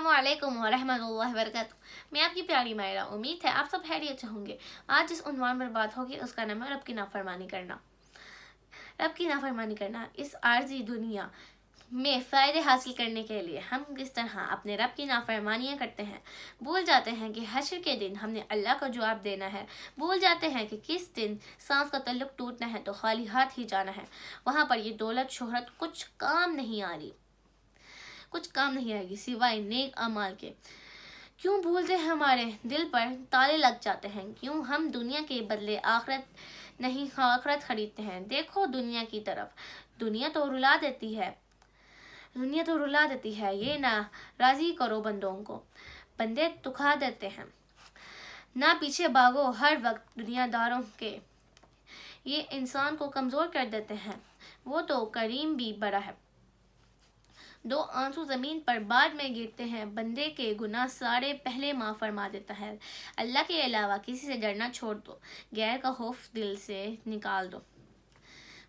अस्सलामुअलैकुम वरहमतुल्लाहि वबरकातुहू। मैं आपकी प्यारी मायरा। उम्मीद है आप सब खैरियत से होंगे। आज जिस उन्वान पर बात होगी उसका नाम है रब की नाफरमानी करना। रब की नाफरमानी करना। इस आर्जी दुनिया में फ़ायदे हासिल करने के लिए हम किस तरह अपने रब की नाफरमानियाँ करते हैं। भूल जाते हैं कि हश्र के दिन हमने अल्लाह को जवाब देना है। भूल जाते हैं कि किस दिन सांस का तल्लुक टूटना है तो खाली हाथ ही जाना है। वहाँ पर ये दौलत शोहरत कुछ काम नहीं आ रही, कुछ काम नहीं आएगी सिवाय नेक अमाल के। क्यों भूलते हैं, हमारे दिल पर ताले लग जाते हैं। क्यों हम दुनिया के बदले आखिरत नहीं आखिरत खरीदते हैं। देखो दुनिया की तरफ, दुनिया तो रुला देती है, दुनिया तो रुला देती है। ये ना राजी करो बंदों को, बंदे दुखा देते हैं। ना पीछे भागो हर वक्त दुनियादारों के, ये इंसान को कमज़ोर कर देते हैं। वो तो करीम भी बड़ा है। दो आंसू ज़मीन पर बाद में गिरते हैं। बंदे के गुनाह सारे पहले माफ़ फरमा देता है। अल्लाह के अलावा किसी से डरना छोड़ दो। गैर का खौफ दिल से निकाल दो।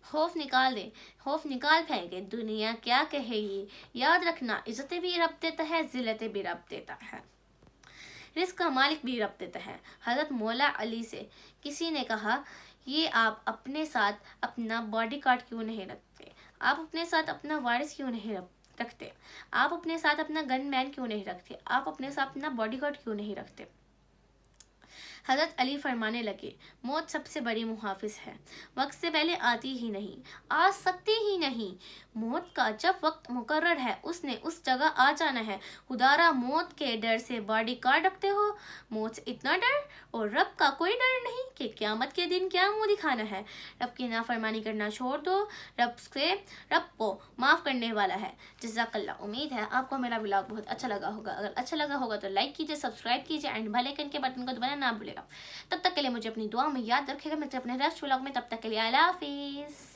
खौफ निकाल दे, खौफ निकाल फेंके। दुनिया क्या कहेगी याद रखना, इज्जतें भी रब देता है, जिल्लतें भी रब देता है, रिस्क का मालिक भी रब देता है। हज़रत मौला अली से किसी ने कहा, ये आप अपने साथ अपना बॉडी गार्ड क्यों नहीं रखते? आप अपने साथ अपना वारिस क्यों नहीं रखते? आप अपने साथ अपना गन मैन क्यों नहीं रखते? आप अपने साथ अपना बॉडी गार्ड क्यों नहीं रखते? हज़रत अली फरमाने लगे, मौत सबसे बड़ी मुहाफिज है। वक्त से पहले आती ही नहीं, आ सकती ही नहीं। मौत का जब वक्त मुकर्रर है उसने उस जगह आ जाना है। खुदारा मौत के डर से बॉडी गार्ड रखते हो। मौत से इतना डर और रब का कोई डर नहीं कि क़यामत के दिन क्या मुँह दिखाना है। रब की नाफरमानी करना छोड़ दो, रब को माफ़ करने वाला है। जज़ाकल्लाह। उम्मीद है आपको मेरा व्लॉग बहुत अच्छा लगा होगा। अगर अच्छा लगा होगा तो लाइक कीजिए, सब्सक्राइब कीजिए एंड बेल आइकन के बटन को दबाना ना भूलिएगा। तब तक के लिए मुझे अपनी दुआ में याद रखिएगा। मिलते हैं अपने नेक्स्ट व्लॉग में, तब तक के लिए अल्लाह हाफिज़।